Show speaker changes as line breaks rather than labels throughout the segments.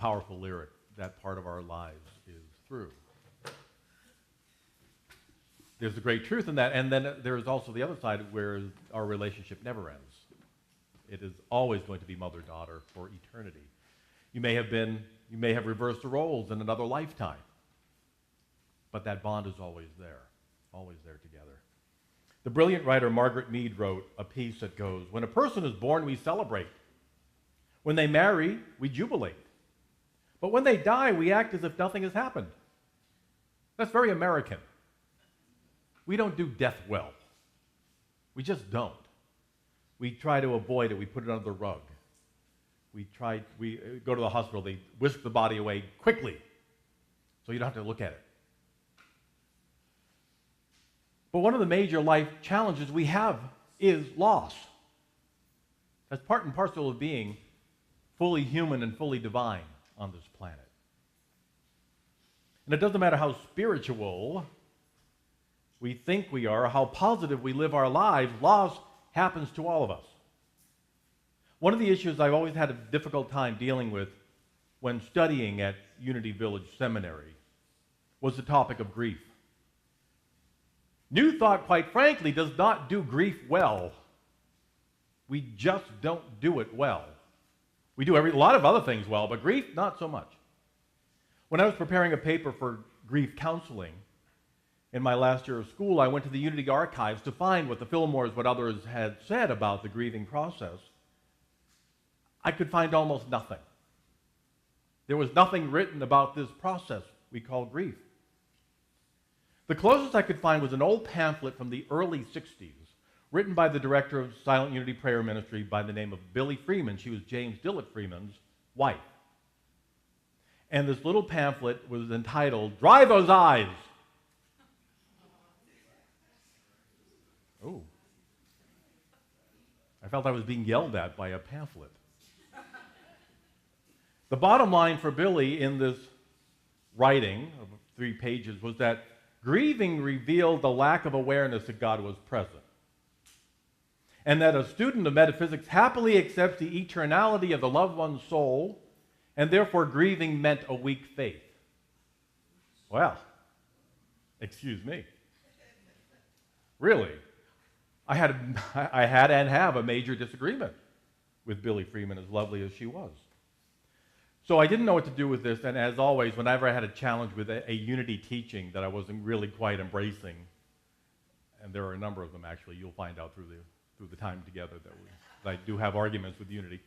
powerful lyric, that part of our lives is through. There's a great truth in that, and then there's also the other side where our relationship never ends. It is always going to be mother-daughter for eternity. You may have reversed the roles in another lifetime, but that bond is always there together. The brilliant writer Margaret Mead wrote a piece that goes, "When a person is born, we celebrate. When they marry, we jubilate. But when they die, we act as if nothing has happened." That's very American. We don't do death well. We just don't. We try to avoid it. We put it under the rug. We go to the hospital. They whisk the body away quickly so you don't have to look at it. But one of the major life challenges we have is loss. That's part and parcel of being fully human and fully divine on this planet. And it doesn't matter how spiritual we think we are, how positive we live our lives, loss happens to all of us. One of the issues I've always had a difficult time dealing with when studying at Unity Village Seminary was the topic of grief. New Thought, quite frankly, does not do grief well. We just don't do it well. We do a lot of other things well, but grief, not so much. When I was preparing a paper for grief counseling in my last year of school, I went to the Unity archives to find what the Fillmores, what others had said about the grieving process. I could find almost nothing. There was nothing written about this process we call grief. The closest I could find was an old pamphlet from the early 60s, written by the director of Silent Unity Prayer Ministry by the name of Billy Freeman. She was James Dillett Freeman's wife. And this little pamphlet was entitled, "Dry Those Eyes." Oh. I felt I was being yelled at by a pamphlet. The bottom line for Billy in this writing of 3 pages was that grieving revealed the lack of awareness that God was present, and that a student of metaphysics happily accepts the eternality of the loved one's soul, and therefore grieving meant a weak faith. Well, excuse me. Really? I had and have a major disagreement with Billy Freeman, as lovely as she was. So I didn't know what to do with this, and as always, whenever I had a challenge with a Unity teaching that I wasn't really quite embracing, and there are a number of them actually, you'll find out through the time together that I do have arguments with Unity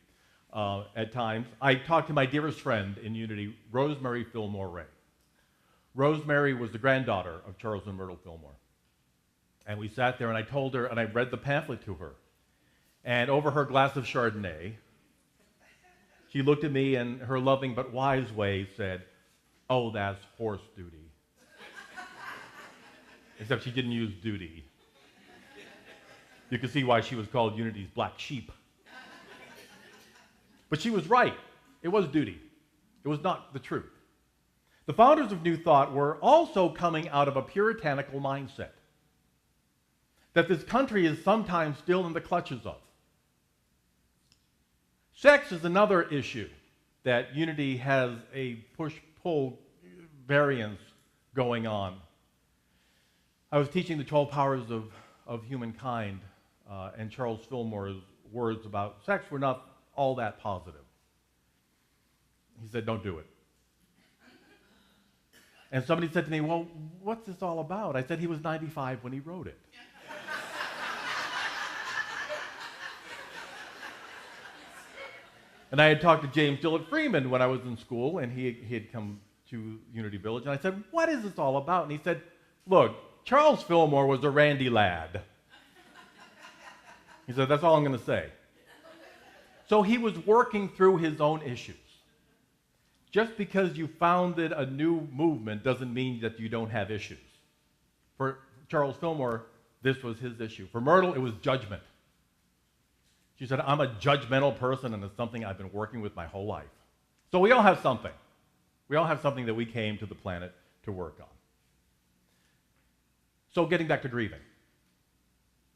at times, I talked to my dearest friend in Unity, Rosemary Fillmore Ray. Rosemary was the granddaughter of Charles and Myrtle Fillmore. And we sat there and I told her, and I read the pamphlet to her. And over her glass of Chardonnay, she looked at me and her loving but wise way said, "Oh, that's horse duty." Except she didn't use duty. You can see why she was called Unity's black sheep. But she was right. It was duty. It was not the truth. The founders of New Thought were also coming out of a puritanical mindset that this country is sometimes still in the clutches of. Sex is another issue that Unity has a push-pull variance going on. I was teaching the 12 powers of humankind, and Charles Fillmore's words about sex were not all that positive. He said, "Don't do it." And somebody said to me, "Well, what's this all about?" I said, "He was 95 when he wrote it." And I had talked to James Dillett Freeman when I was in school, and he had come to Unity Village, and I said, "What is this all about?" And he said, "Look, Charles Fillmore was a randy lad." He said, "That's all I'm going to say." So he was working through his own issues. Just because you founded a new movement doesn't mean that you don't have issues. For Charles Fillmore, this was his issue. For Myrtle, it was judgment. She said, "I'm a judgmental person, and it's something I've been working with my whole life." So we all have something. We all have something that we came to the planet to work on. So getting back to grieving.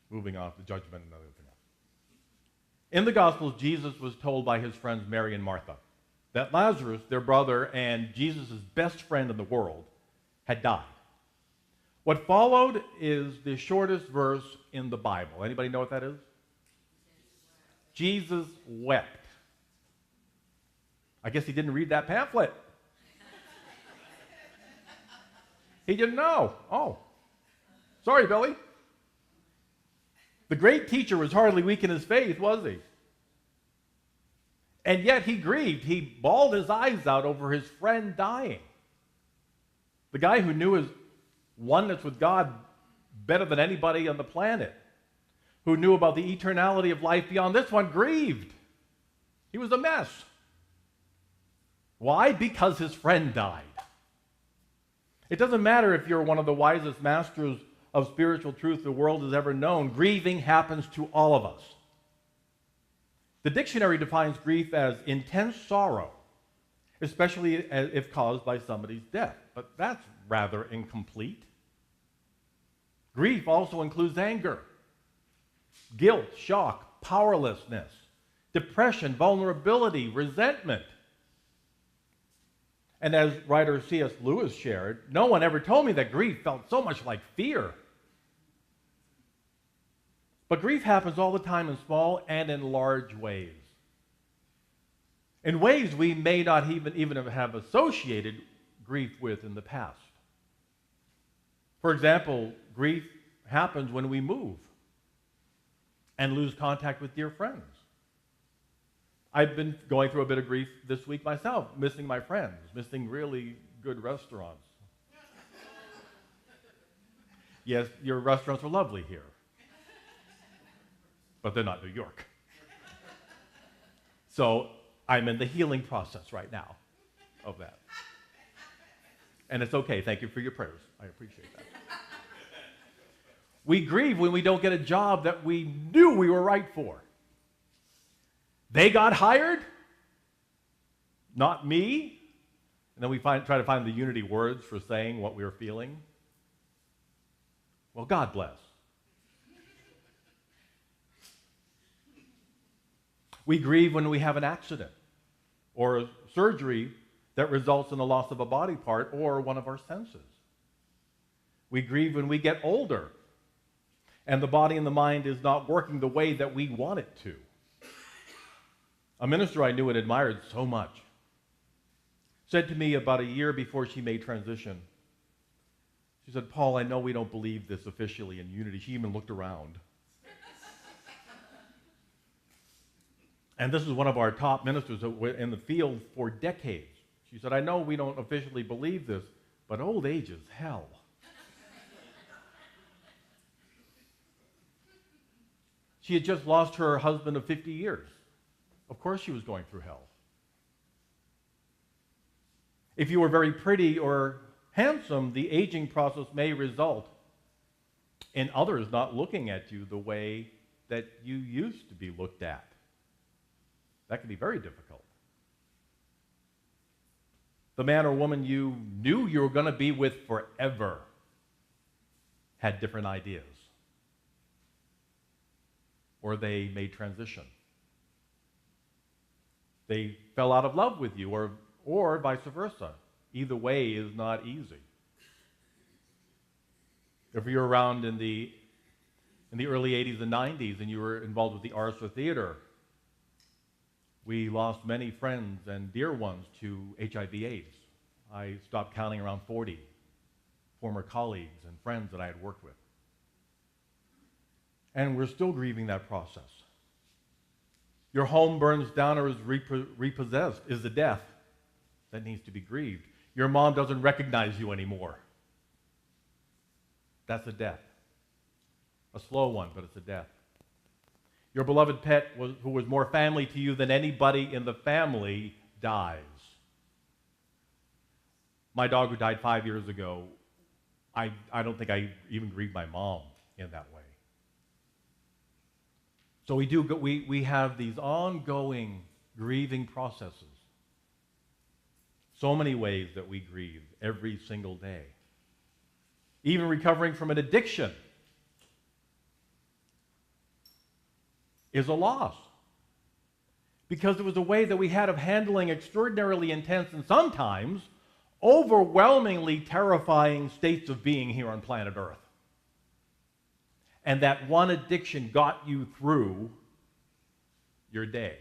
Moving off to judgment and everything else. In the Gospels, Jesus was told by his friends Mary and Martha, that Lazarus, their brother and Jesus' best friend in the world, had died. What followed is the shortest verse in the Bible. Anybody know what that is? Jesus wept. I guess he didn't read that pamphlet. He didn't know. Oh, sorry, Billy. The great teacher was hardly weak in his faith, was he? And yet he grieved. He bawled his eyes out over his friend dying. The guy who knew his oneness with God better than anybody on the planet, who knew about the eternality of life beyond this one, grieved. He was a mess. Why? Because his friend died. It doesn't matter if you're one of the wisest masters of spiritual truth the world has ever known. Grieving happens to all of us. The dictionary defines grief as intense sorrow, especially if caused by somebody's death. But that's rather incomplete. Grief also includes anger, guilt, shock, powerlessness, depression, vulnerability, resentment. And as writer C.S. Lewis shared, no one ever told me that grief felt so much like fear. But grief happens all the time in small and in large ways. In ways we may not even have associated grief with in the past. For example, grief happens when we move and lose contact with dear friends. I've been going through a bit of grief this week myself, missing my friends, missing really good restaurants. Yes, your restaurants are lovely here, but they're not New York. So I'm in the healing process right now of that. And it's okay. Thank you for your prayers. I appreciate that. We grieve when we don't get a job that we knew we were right for. They got hired, not me. And then we try to find the unity words for saying what we were feeling. Well, God bless. We grieve when we have an accident or a surgery that results in the loss of a body part or one of our senses. We grieve when we get older and the body and the mind is not working the way that we want it to. A minister I knew and admired so much said to me about a year before she made transition, she said, "Paul, I know we don't believe this officially in unity." She even looked around. And this is one of our top ministers in the field for decades. She said, "I know we don't officially believe this, but old age is hell." She had just lost her husband of 50 years. Of course she was going through hell. If you were very pretty or handsome, the aging process may result in others not looking at you the way that you used to be looked at. That can be very difficult. The man or woman you knew you were going to be with forever had different ideas. Or they made transition. They fell out of love with you, or vice versa. Either way is not easy. If you're around in the early 80s and 90s and you were involved with the arts or theater, we lost many friends and dear ones to HIV/AIDS. I stopped counting around 40 former colleagues and friends that I had worked with. And we're still grieving that process. Your home burns down or is repossessed is a death that needs to be grieved. Your mom doesn't recognize you anymore. That's a death. A slow one, but it's a death. Your beloved pet, who was more family to you than anybody in the family, dies. My dog who died 5 years ago, I don't think I even grieved my mom in that way. So we have these ongoing grieving processes. So many ways that we grieve every single day. Even recovering from an addiction is a loss. because it was a way that we had of handling extraordinarily intense and sometimes overwhelmingly terrifying states of being here on planet Earth. And that one addiction got you through your day.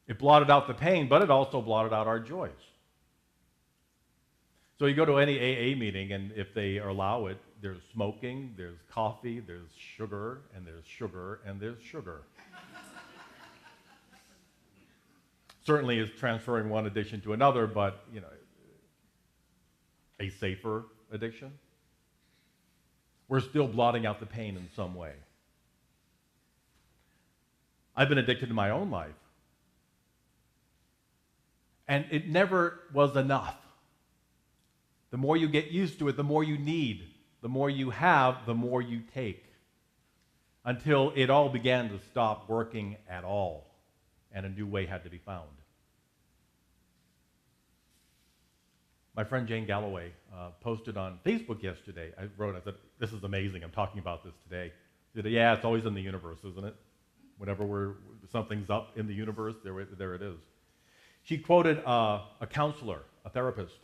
It blotted out the pain, but it also blotted out our joys. So you go to any AA meeting, and if they allow it, there's smoking, there's coffee, there's sugar, and there's sugar, and there's sugar. Certainly is transferring one addiction to another, but, a safer addiction. We're still blotting out the pain in some way. I've been addicted in my own life. And it never was enough. The more you get used to it, the more you need. The more you have, the more you take. Until it all began to stop working at all, and a new way had to be found. My friend Jane Galloway posted on Facebook yesterday. I said, this is amazing, I'm talking about this today. She said, yeah, it's always in the universe, isn't it? Whenever something's up in the universe, there it is. She quoted a counselor, a therapist,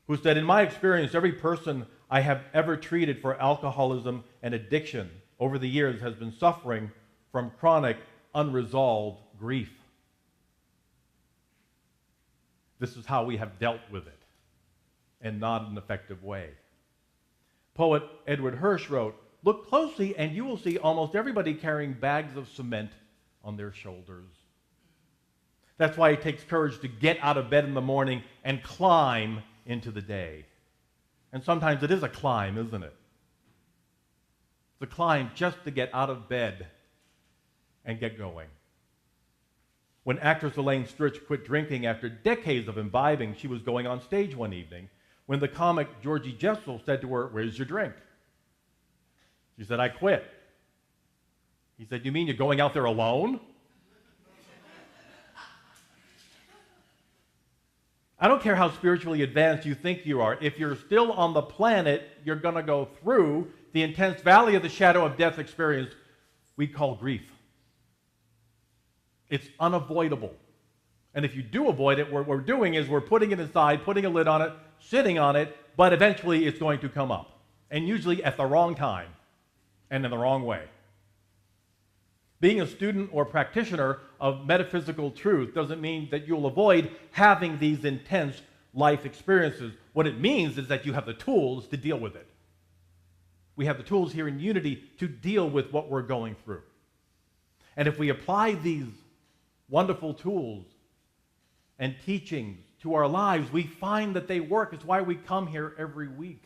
who said, in my experience, every person I have ever treated for alcoholism and addiction over the years has been suffering from chronic, unresolved grief. This is how we have dealt with it, and not in an effective way. Poet Edward Hirsch wrote, look closely and you will see almost everybody carrying bags of cement on their shoulders. That's why it takes courage to get out of bed in the morning and climb into the day. And sometimes it is a climb, isn't it? It's a climb just to get out of bed and get going. When actress Elaine Stritch quit drinking after decades of imbibing, she was going on stage one evening when the comic Georgie Jessel said to her, where's your drink? She said, I quit. He said, you mean you're going out there alone? I don't care how spiritually advanced you think you are. If you're still on the planet, you're going to go through the intense valley of the shadow of death experience we call grief. It's unavoidable. And if you do avoid it, what we're doing is we're putting it aside, putting a lid on it, sitting on it, but eventually it's going to come up. And usually at the wrong time and in the wrong way. Being a student or practitioner of metaphysical truth doesn't mean that you'll avoid having these intense life experiences. What it means is that you have the tools to deal with it. We have the tools here in Unity to deal with what we're going through. And if we apply these wonderful tools and teachings to our lives, we find that they work. It's why we come here every week.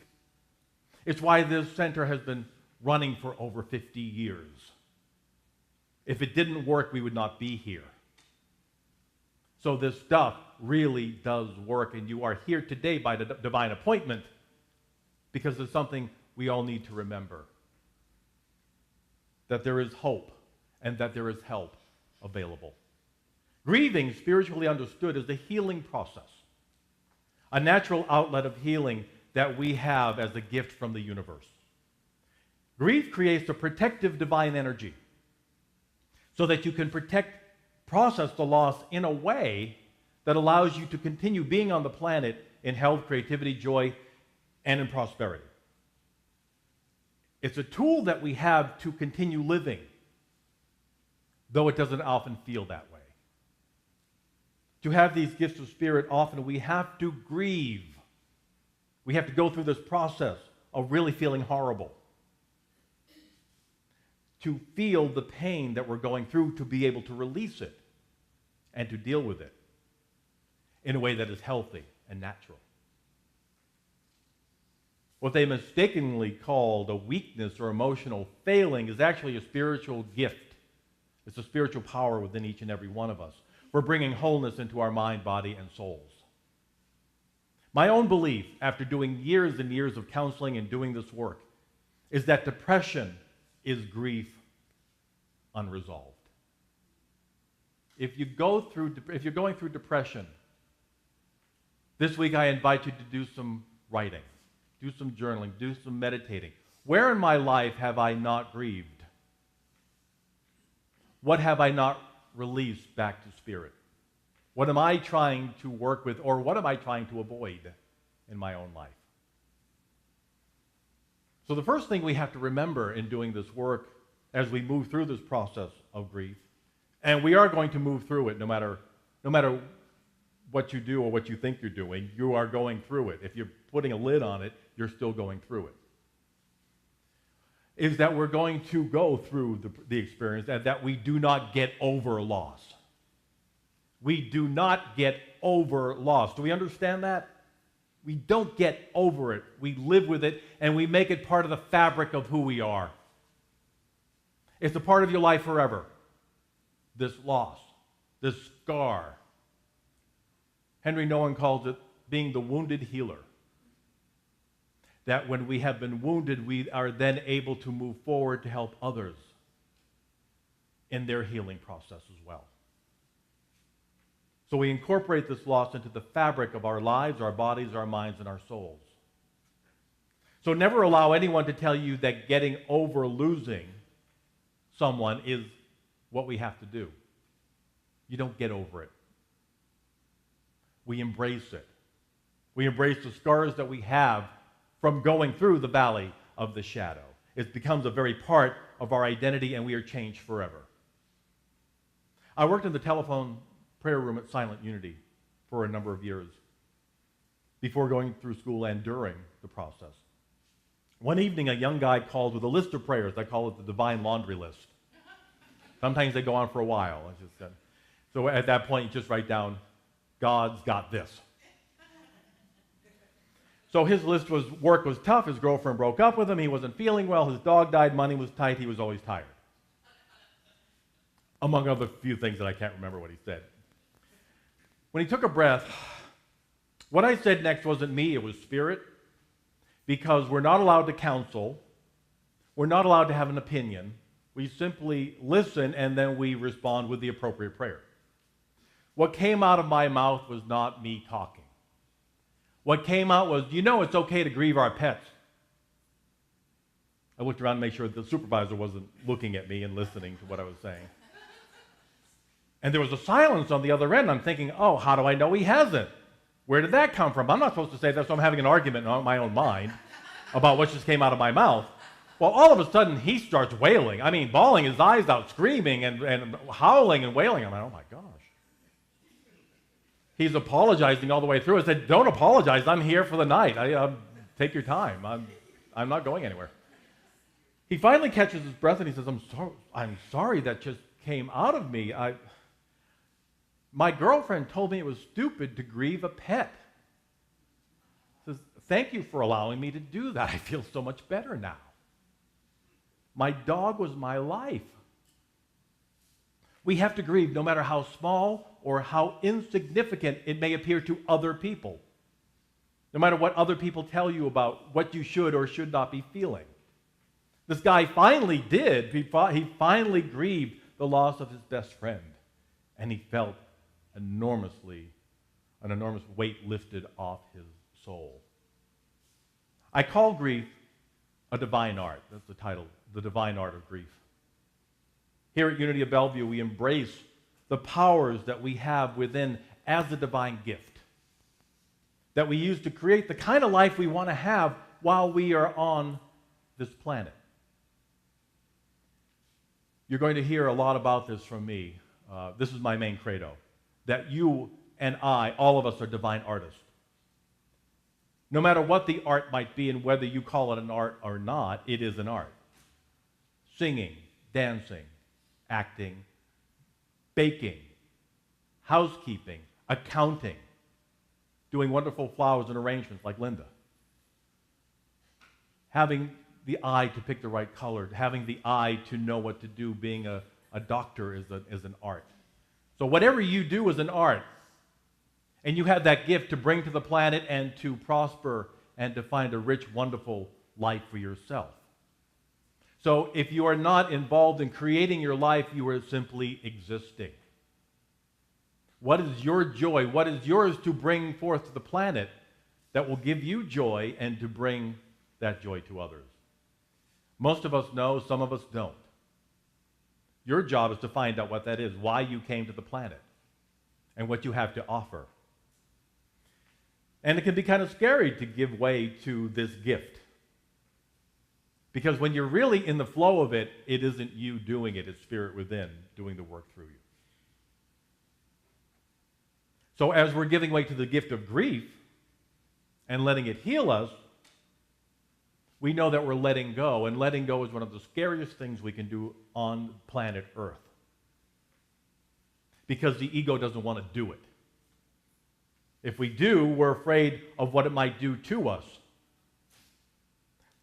It's why this center has been running for over 50 years. If it didn't work, we would not be here. So this stuff really does work, and you are here today by divine appointment because it's something we all need to remember. That there is hope and that there is help available. Grieving, spiritually understood, is a healing process, a natural outlet of healing that we have as a gift from the universe. Grief creates a protective divine energy so that you can process the loss in a way that allows you to continue being on the planet in health, creativity, joy, and in prosperity. It's a tool that we have to continue living, though it doesn't often feel that way. To have these gifts of spirit, often we have to grieve. We have to go through this process of really feeling horrible. To feel the pain that we're going through, to be able to release it and to deal with it in a way that is healthy and natural. What they mistakenly called a weakness or emotional failing is actually a spiritual gift. It's a spiritual power within each and every one of us for bringing wholeness into our mind, body, and souls. My own belief, after doing years and years of counseling and doing this work, is that depression is grief unresolved. If you're going through depression, this week I invite you to do some writing, do some journaling, do some meditating. Where in my life have I not grieved? What have I not release back to spirit? What am I trying to work with, or what am I trying to avoid in my own life? So the first thing we have to remember in doing this work as we move through this process of grief, and we are going to move through it no matter what you do or what you think you're doing, you are going through it. If you're putting a lid on it, you're still going through it. Is that we're going to go through the experience and that we do not get over loss. We do not get over loss. Do we understand that? We don't get over it. We live with it, and we make it part of the fabric of who we are. It's a part of your life forever. This loss, this scar. Henry Nouwen calls it being the wounded healer. That when we have been wounded, we are then able to move forward to help others in their healing process as well. So we incorporate this loss into the fabric of our lives, our bodies, our minds, and our souls. So never allow anyone to tell you that getting over losing someone is what we have to do. You don't get over it. We embrace it. We embrace the scars that we have from going through the valley of the shadow. It becomes a very part of our identity, and we are changed forever. I worked in the telephone prayer room at Silent Unity for a number of years before going through school and during the process. One evening, a young guy called with a list of prayers. I call it the divine laundry list. Sometimes they go on for a while. So at that point, you just write down, God's got this. So his work was tough. His girlfriend broke up with him. He wasn't feeling well. His dog died. Money was tight. He was always tired. Among other few things that I can't remember what he said. When he took a breath, what I said next wasn't me, it was spirit. Because we're not allowed to counsel. We're not allowed to have an opinion. We simply listen, and then we respond with the appropriate prayer. What came out of my mouth was not me talking. What came out was, it's okay to grieve our pets. I looked around to make sure the supervisor wasn't looking at me and listening to what I was saying. And there was a silence on the other end. I'm thinking, how do I know he hasn't? Where did that come from? I'm not supposed to say that, so I'm having an argument in my own mind about what just came out of my mouth. Well, all of a sudden, he starts wailing. I mean, bawling his eyes out, screaming and howling and wailing. I'm like, oh my gosh. He's apologizing all the way through. I said, don't apologize. I'm here for the night. Take your time. I'm not going anywhere. He finally catches his breath and he says, I'm sorry that just came out of me. My girlfriend told me it was stupid to grieve a pet. He says, thank you for allowing me to do that. I feel so much better now. My dog was my life. We have to grieve no matter how small or how insignificant it may appear to other people. No matter what other people tell you about what you should or should not be feeling. This guy finally did. He finally grieved the loss of his best friend. And he felt an enormous weight lifted off his soul. I call grief a divine art. That's the title, The Divine Art of Grief. Here at Unity of Bellevue, we embrace the powers that we have within as a divine gift that we use to create the kind of life we want to have while we are on this planet. You're going to hear a lot about this from me. This is my main credo, that you and I, all of us, are divine artists. No matter what the art might be and whether you call it an art or not, it is an art. Singing, dancing, acting, baking, housekeeping, accounting, doing wonderful flowers and arrangements like Linda. Having the eye to pick the right color, having the eye to know what to do, being a doctor is an art. So whatever you do is an art. And you have that gift to bring to the planet and to prosper and to find a rich, wonderful life for yourself. So if you are not involved in creating your life, you are simply existing. What is your joy? What is yours to bring forth to the planet that will give you joy and to bring that joy to others? Most of us know, some of us don't. Your job is to find out what that is, why you came to the planet, and what you have to offer. And it can be kind of scary to give way to this gift. Because when you're really in the flow of it, it isn't you doing it, it's spirit within doing the work through you. So as we're giving way to the gift of grief and letting it heal us, we know that we're letting go, and letting go is one of the scariest things we can do on planet Earth. Because the ego doesn't want to do it. If we do, we're afraid of what it might do to us.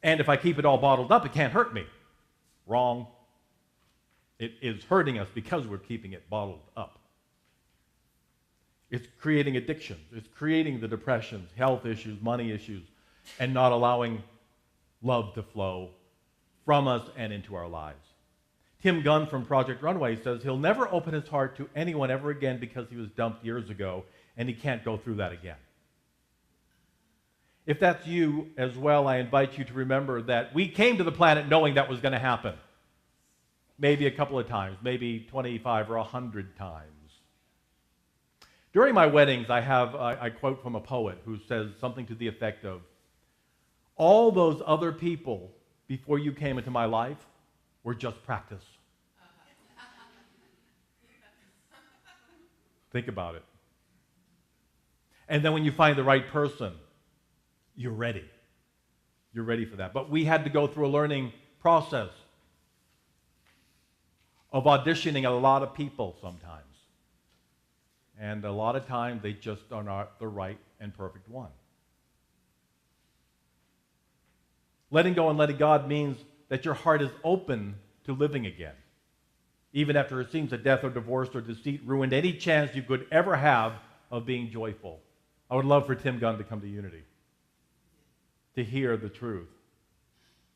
And if I keep it all bottled up, it can't hurt me. Wrong. It is hurting us because we're keeping it bottled up. It's creating addictions. It's creating the depressions, health issues, money issues, and not allowing love to flow from us and into our lives. Tim Gunn from Project Runway says he'll never open his heart to anyone ever again because he was dumped years ago, and he can't go through that again. If that's you as well, I invite you to remember that we came to the planet knowing that was going to happen. Maybe a couple of times, maybe 25 or 100 times. During my weddings, I quote from a poet who says something to the effect of, all those other people before you came into my life were just practice. Think about it. And then when you find the right person, you're ready. You're ready for that. But we had to go through a learning process of auditioning a lot of people sometimes. And a lot of times they just are not the right and perfect one. Letting go and letting God means that your heart is open to living again. Even after it seems that death or divorce or deceit ruined any chance you could ever have of being joyful. I would love for Tim Gunn to come to Unity, to hear the truth.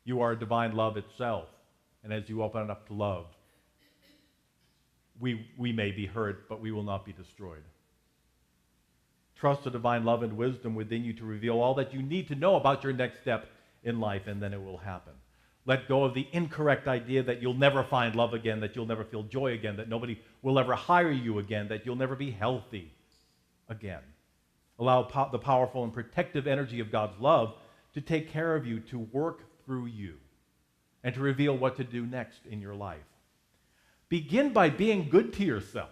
You are divine love itself. And as you open it up to love, we may be hurt, but we will not be destroyed. Trust the divine love and wisdom within you to reveal all that you need to know about your next step in life, and then it will happen. Let go of the incorrect idea that you'll never find love again, that you'll never feel joy again, that nobody will ever hire you again, that you'll never be healthy again. Allow the powerful and protective energy of God's love to take care of you, to work through you, and to reveal what to do next in your life. Begin by being good to yourself.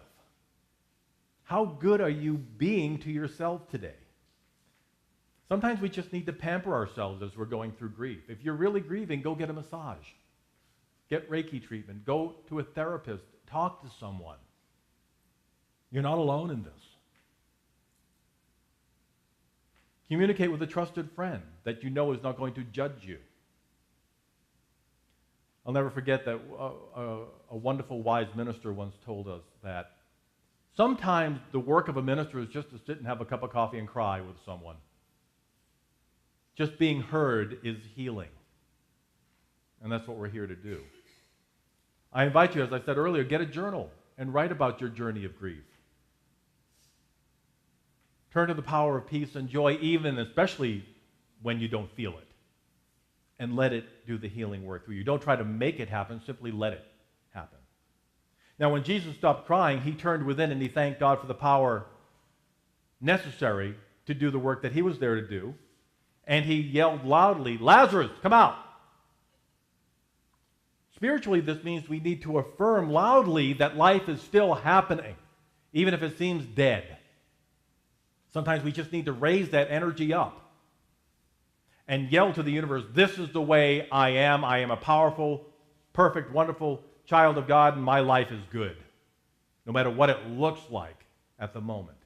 How good are you being to yourself today? Sometimes we just need to pamper ourselves as we're going through grief. If you're really grieving, go get a massage. Get Reiki treatment. Go to a therapist. Talk to someone. You're not alone in this. Communicate with a trusted friend that you know is not going to judge you. I'll never forget that a wonderful, wise minister once told us that sometimes the work of a minister is just to sit and have a cup of coffee and cry with someone. Just being heard is healing. And that's what we're here to do. I invite you, as I said earlier, get a journal and write about your journey of grief. Turn to the power of peace and joy, even especially when you don't feel it. And let it do the healing work through you. Don't try to make it happen, simply let it happen. Now, when Jesus stopped crying, he turned within and he thanked God for the power necessary to do the work that he was there to do. And he yelled loudly, "Lazarus, come out!" Spiritually, this means we need to affirm loudly that life is still happening, even if it seems dead. Sometimes we just need to raise that energy up and yell to the universe, "This is the way I am. I am a powerful, perfect, wonderful child of God, and my life is good, no matter what it looks like at the moment."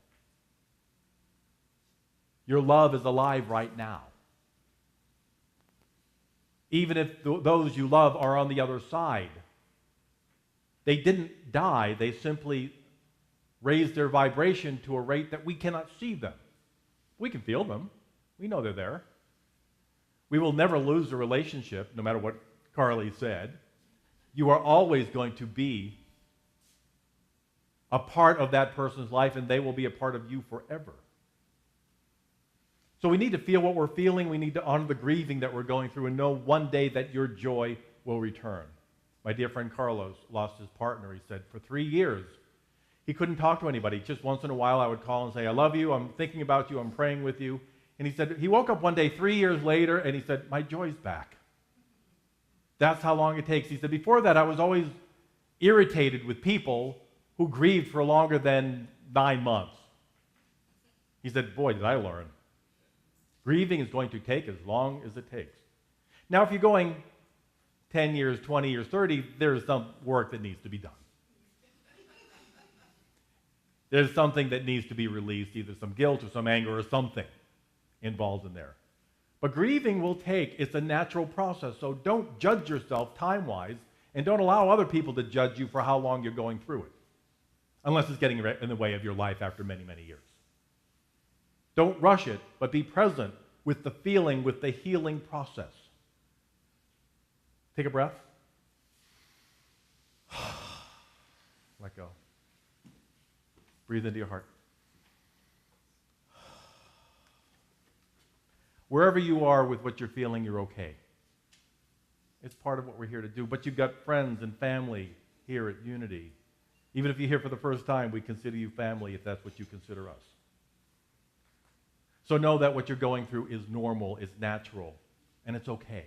Your love is alive right now. Even if those you love are on the other side. They didn't die. They simply raised their vibration to a rate that we cannot see them. We can feel them. We know they're there. We will never lose a relationship, no matter what Carly said. You are always going to be a part of that person's life, and they will be a part of you forever. So we need to feel what we're feeling. We need to honor the grieving that we're going through and know one day that your joy will return. My dear friend Carlos lost his partner. He said for 3 years, he couldn't talk to anybody. Just once in a while, I would call and say, I love you, I'm thinking about you, I'm praying with you. And he said, he woke up one day 3 years later, and he said, my joy's back. That's how long it takes. He said, before that, I was always irritated with people who grieved for longer than 9 months. He said, boy, did I learn. Grieving is going to take as long as it takes. Now, if you're going 10 years, 20 years, 30, there's some work that needs to be done. There's something that needs to be released, either some guilt or some anger or something involved in there. But grieving will take, it's a natural process, so don't judge yourself time-wise, and don't allow other people to judge you for how long you're going through it, unless it's getting in the way of your life after many, many years. Don't rush it, but be present with the feeling, with the healing process. Take a breath. Let go. Breathe into your heart. Wherever you are with what you're feeling, you're okay. It's part of what we're here to do. But you've got friends and family here at Unity. Even if you're here for the first time, we consider you family if that's what you consider us. So know that what you're going through is normal, is natural, and it's okay.